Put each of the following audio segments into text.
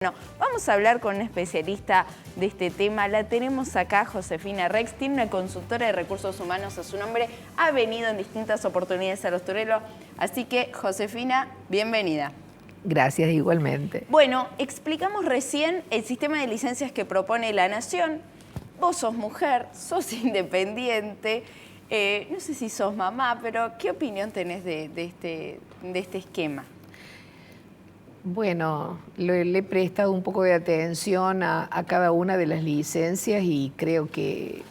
Bueno, vamos a hablar con un especialista de este tema. La tenemos acá, Josefina Rex, tiene una consultora de recursos humanos a su nombre, ha venido en distintas oportunidades a Los Turelos, así que Josefina, bienvenida. Gracias, igualmente. Bueno, explicamos recién el sistema de licencias que propone la Nación. Vos sos mujer, sos independiente, no sé si sos mamá, pero ¿qué opinión tenés de este esquema? Bueno, le he prestado un poco de atención a cada una de las licencias y creo que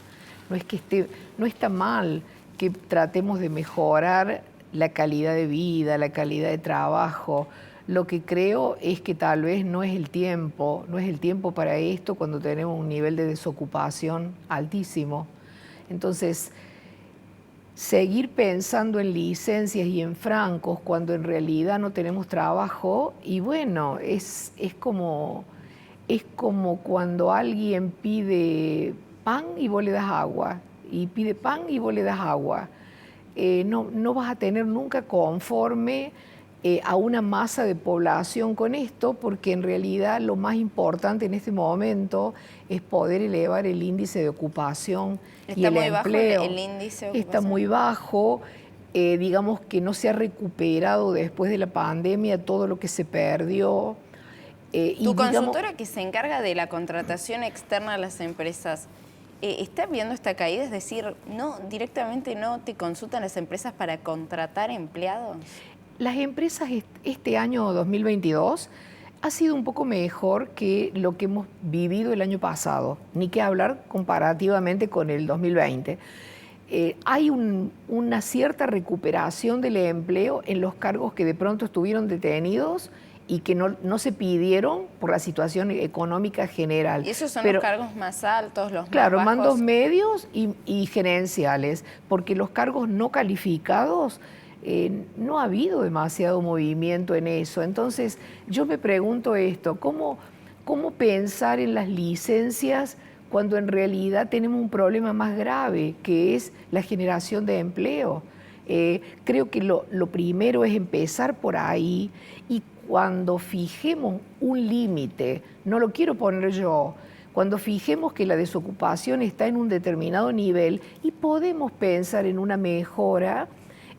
no está mal que tratemos de mejorar la calidad de vida, la calidad de trabajo. Lo que creo es que tal vez no es el tiempo para esto cuando tenemos un nivel de desocupación altísimo. Entonces, seguir pensando en licencias y en francos cuando en realidad no tenemos trabajo, y bueno, es como cuando alguien pide pan y vos le das agua, y pide pan y vos le das agua. No vas a tener nunca conforme a una masa de población con esto, porque en realidad lo más importante en este momento es poder elevar el índice de ocupación y el empleo. El índice de ocupación. Está muy bajo, digamos que no se ha recuperado después de la pandemia todo lo que se perdió. Tu consultora que se encarga de la contratación externa a las empresas, ¿está viendo esta caída? Es decir, directamente no te consultan las empresas para contratar empleados. Las empresas este año 2022 ha sido un poco mejor que lo que hemos vivido el año pasado, ni que hablar comparativamente con el 2020. Hay una cierta recuperación del empleo en los cargos que de pronto estuvieron detenidos y que no se pidieron por la situación económica general. ¿Y esos son los cargos más altos, los claro, más bajos? Mandos medios y gerenciales, porque los cargos no calificados no ha habido demasiado movimiento en eso. Entonces, yo me pregunto esto, ¿cómo pensar en las licencias cuando en realidad tenemos un problema más grave, que es la generación de empleo? Creo que lo primero es empezar por ahí, y cuando fijemos un límite, no lo quiero poner yo, cuando fijemos que la desocupación está en un determinado nivel y podemos pensar en una mejora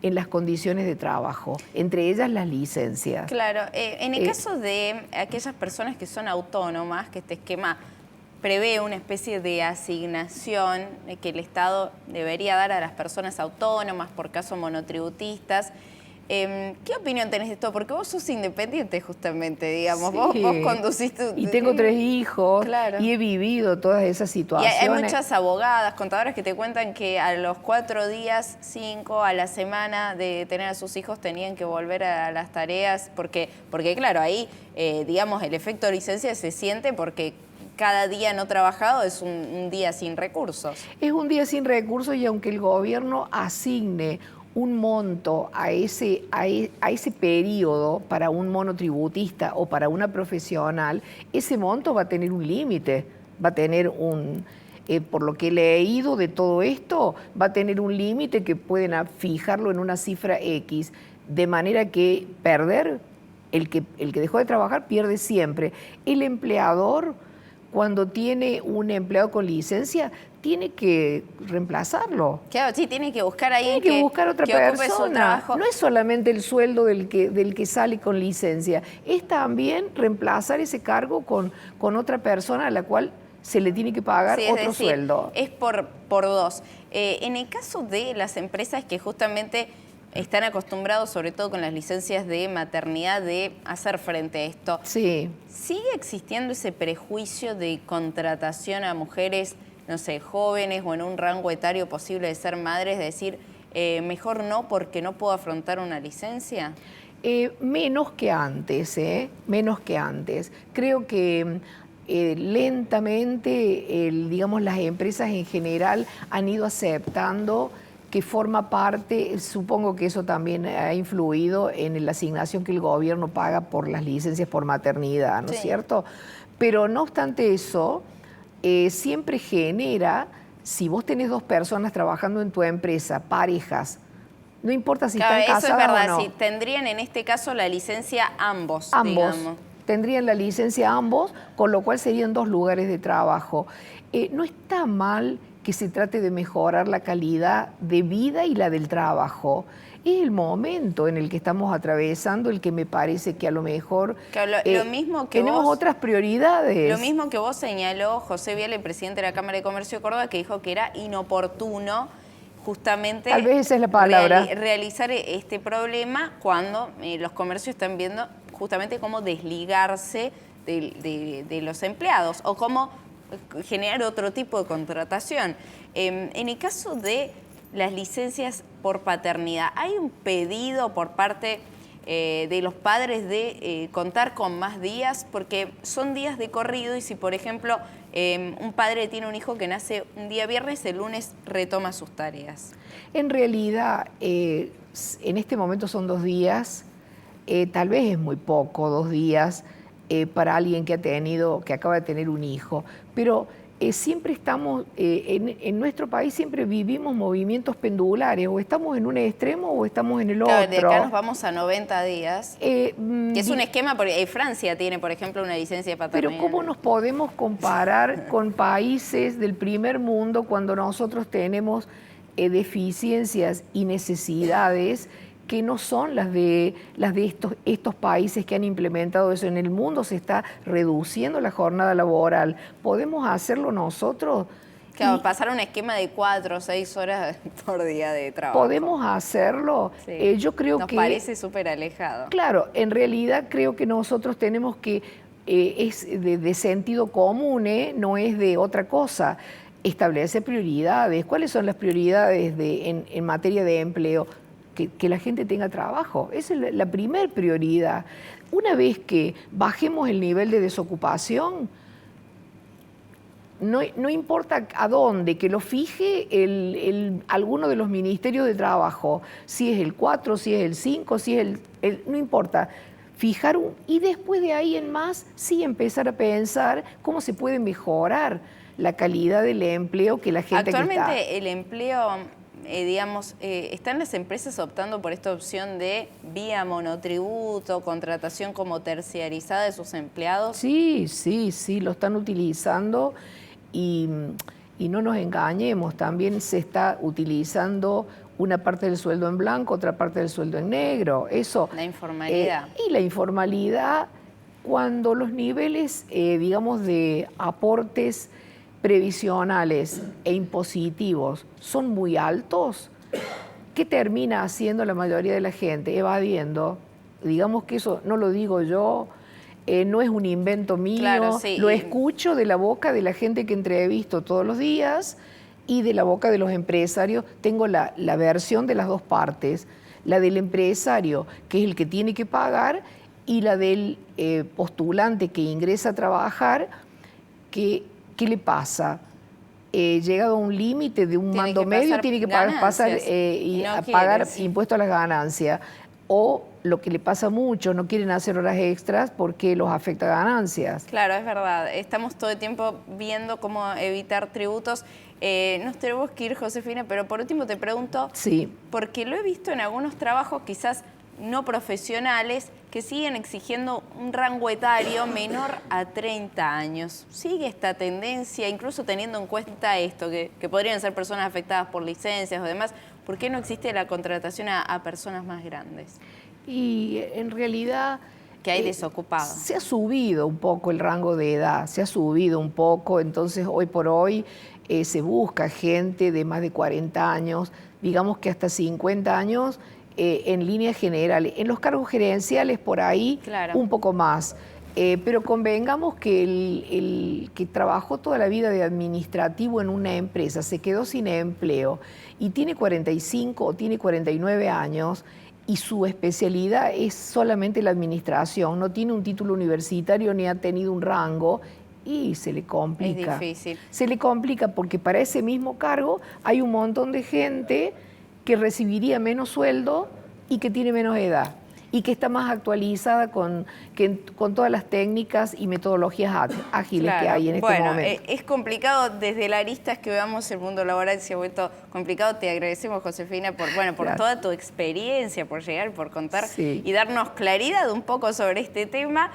en las condiciones de trabajo, entre ellas las licencias. Claro, en el caso de aquellas personas que son autónomas, que este esquema prevé una especie de asignación que el Estado debería dar a las personas autónomas, por caso monotributistas. ¿Qué opinión tenés de esto? Porque vos sos independiente justamente, digamos, sí. vos conduciste... Y tengo 3 hijos, claro. Y he vivido todas esas situaciones. Y hay muchas abogadas, contadoras que te cuentan que a los 4 días, 5 a la semana de tener a sus hijos tenían que volver a las tareas, porque claro, ahí, digamos, el efecto licencia se siente porque cada día no trabajado es un día sin recursos. Es un día sin recursos, y aunque el gobierno asigne un monto a ese periodo para un monotributista o para una profesional, ese monto va a tener un límite, va a tener por lo que he leído de todo esto, va a tener un límite que pueden fijarlo en una cifra X, de manera que el que dejó de trabajar pierde siempre. El empleador, cuando tiene un empleado con licencia, tiene que reemplazarlo. Claro, sí, tiene que buscar ahí que buscar otra persona. No es solamente el sueldo del que sale con licencia, es también reemplazar ese cargo con otra persona a la cual se le tiene que pagar otro sueldo. Es por dos. En el caso de las empresas que justamente están acostumbrados, sobre todo con las licencias de maternidad, de hacer frente a esto. Sí. ¿Sigue existiendo ese prejuicio de contratación a mujeres, no sé, jóvenes o en un rango etario posible de ser madres, de decir, mejor no porque no puedo afrontar una licencia? Menos que antes, menos que antes. Creo que lentamente, digamos, las empresas en general han ido aceptando que forma parte, supongo que eso también ha influido en la asignación que el gobierno paga por las licencias por maternidad, ¿no es cierto? Pero no obstante eso, siempre genera, si vos tenés 2 personas trabajando en tu empresa, parejas, no importa si están casadas o no. Eso es verdad, si tendrían en este caso la licencia ambos. Digamos. tendrían la licencia ambos, con lo cual serían 2 lugares de trabajo. No está mal que se trate de mejorar la calidad de vida y la del trabajo. Es el momento en el que estamos atravesando el que me parece que a lo mejor lo mismo que tenemos otras prioridades. Lo mismo que vos señaló José Viale, presidente de la Cámara de Comercio de Córdoba, que dijo que era inoportuno justamente tal vez esa es la palabra, realizar este problema cuando los comercios están viendo justamente cómo desligarse de los empleados o cómo generar otro tipo de contratación. En el caso de las licencias por paternidad, ¿hay un pedido por parte de los padres de contar con más días? Porque son días de corrido y si, por ejemplo, un padre tiene un hijo que nace un día viernes, el lunes retoma sus tareas. En realidad, en este momento son 2 días, tal vez es muy poco, 2 días para alguien que acaba de tener un hijo, pero siempre estamos, en nuestro país siempre vivimos movimientos pendulares, o estamos en un extremo o estamos en el otro. De acá nos vamos a 90 días, que es un esquema, porque Francia tiene, por ejemplo, una licencia de paternidad. Pero ¿cómo nos podemos comparar con países del primer mundo cuando nosotros tenemos deficiencias y necesidades que no son las de estos países que han implementado eso? En el mundo se está reduciendo la jornada laboral. ¿Podemos hacerlo nosotros? Claro, pasar un esquema de 4 o 6 horas por día de trabajo. ¿Podemos hacerlo? Sí. Yo creo Nos parece súper alejado. Claro, en realidad creo que nosotros tenemos que, es de sentido común, no es de otra cosa, establecer prioridades. ¿Cuáles son las prioridades en materia de empleo? Que la gente tenga trabajo. Esa es la primer prioridad. Una vez que bajemos el nivel de desocupación, no importa a dónde, que lo fije alguno de los ministerios de trabajo, si es el 4, si es el 5, si es no importa. Fijar y después de ahí en más, sí empezar a pensar cómo se puede mejorar la calidad del empleo que la gente Actualmente el empleo, digamos, ¿están las empresas optando por esta opción de vía monotributo, contratación como terciarizada de sus empleados? Sí, lo están utilizando y no nos engañemos, también se está utilizando una parte del sueldo en blanco, otra parte del sueldo en negro. Eso, la informalidad. Y la informalidad, cuando los niveles, digamos, de aportes previsionales e impositivos son muy altos, ¿qué termina haciendo la mayoría de la gente? Evadiendo. Digamos que eso no lo digo yo, no es un invento mío, claro, sí. Lo escucho de la boca de la gente que entrevisto todos los días y de la boca de los empresarios. Tengo la versión de las 2 partes, la del empresario, que es el que tiene que pagar, y la del postulante que ingresa a trabajar, ¿qué le pasa? Llegado a un límite de un mando medio, tiene que pagar impuesto a las ganancias. O lo que le pasa a muchos, no quieren hacer horas extras porque los afecta a ganancias. Claro, es verdad. Estamos todo el tiempo viendo cómo evitar tributos. Nos tenemos que ir, Josefina, pero por último te pregunto, sí, porque lo he visto en algunos trabajos quizás no profesionales que siguen exigiendo un rango etario menor a 30 años. ¿Sigue esta tendencia, incluso teniendo en cuenta esto, que podrían ser personas afectadas por licencias o demás? ¿Por qué no existe la contratación a personas más grandes? Y en realidad... que hay desocupados. Se ha subido un poco el rango de edad, se ha subido un poco, entonces hoy por hoy se busca gente de más de 40 años, digamos que hasta 50 años, en líneas generales. En los cargos gerenciales por ahí, claro, un poco más. Pero convengamos que el que trabajó toda la vida de administrativo en una empresa, se quedó sin empleo y tiene 45 o tiene 49 años y su especialidad es solamente la administración, no tiene un título universitario ni ha tenido un rango, y se le complica. Es difícil. Se le complica porque para ese mismo cargo hay un montón de gente que recibiría menos sueldo y que tiene menos edad y que está más actualizada con todas las técnicas y metodologías ágiles, claro, que hay en este momento. Es complicado desde la arista que veamos el mundo laboral, se ha vuelto complicado. Te agradecemos, Josefina, por toda tu experiencia, por llegar, por contar, sí, y darnos claridad un poco sobre este tema.